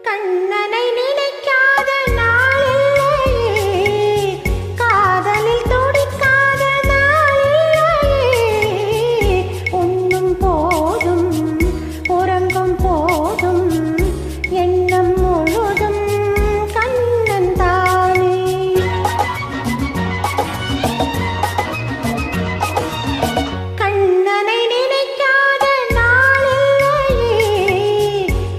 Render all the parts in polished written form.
கண்ணனை நினைக்காத நாளில்லையே, காதலில் துடிக்காத நாளில்லையே. உண்ணும் போதும் உறங்கும் போதும் எண்ணம் முழுதும் கண்ணன் தானே. கண்ணனை நினைக்காத நாளில்லையே,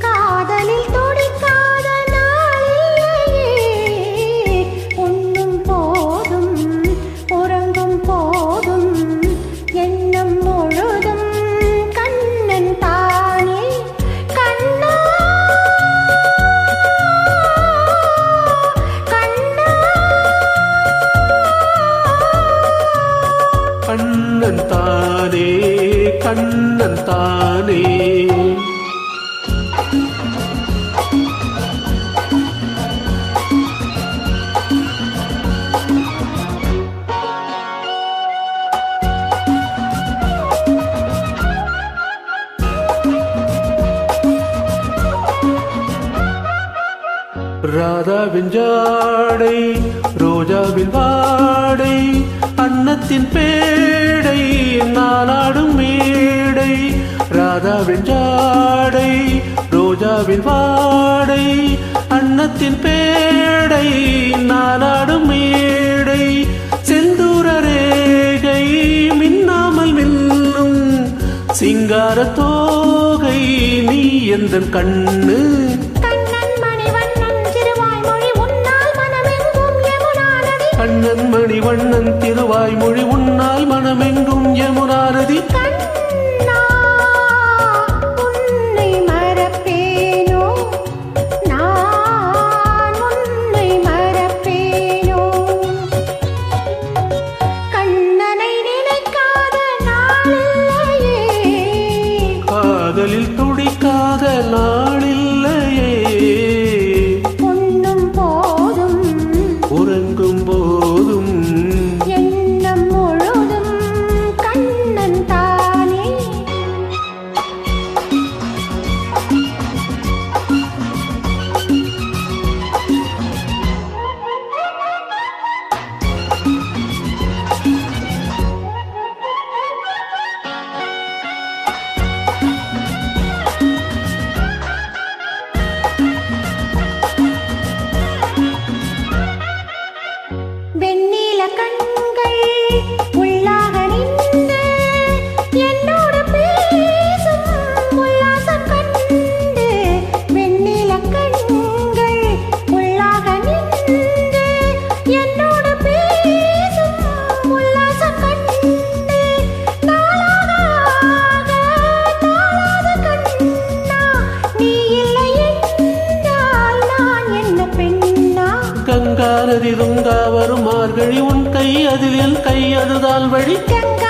காதலில் துடிக்காத நாளில்லையே. உண்ணும் போதும் உறங்கும் போதும் எண்ணம் முழுதும் கண்ணன் தானே. கண்ணா கண்ணா கண்ணன் தானே கண்ணன் தானே. ராதாவின் ஜாடை ரோஜாவின் வாடை, அன்னத்தின் பேடை நாளாடும் மேடை. ராதாவின் ஜாடை ரோஜாவின் வாடை, அன்னத்தின் பேடை நாளாடும் மேடை. செந்தூர ரேகை மின்னாமல் மின்னும் சிங்கார தோகை நீ எந்தன் கண்ணு. கண்ணன் மணிவண்ணன் திருவாய்மொழி உன்னால் மனமெங்கும் யமுனா நதி. கண்ணன் மணிவண்ணன் திருவாய்மொழி உன்னால் மனமெங்கும் யமுனா நதி. கண்ணா உன்னை மறப்பேனோ, நான் உன்னை மறப்பேனோ. கண்ணனை நினைக்காத நாளில்லையே, காதலில் துடிக்காத நாளில்லையே. உண்ணும் போதும் உறங்கும் போதும் எண்ணம் முழுதும் கண்ணன் தானே. வெண்ணில கண்கள் உள்ளாக நின்று என்னோடு பேசும் உல்லாசம் கண்டு. வெண்ணில கண்கள் உள்ளாக நின்று என்னோடு பேசும் உல்லாசம் கண்டு. நாளாக தாழாத கண்ணா, நீ இல்லை என்றால் நான் என்ன பெண்ணா. கங்கா நதி துங்கா வரும் மார்கழி உன் கை அதில் என் கை அதுதான் வழி. கங்கா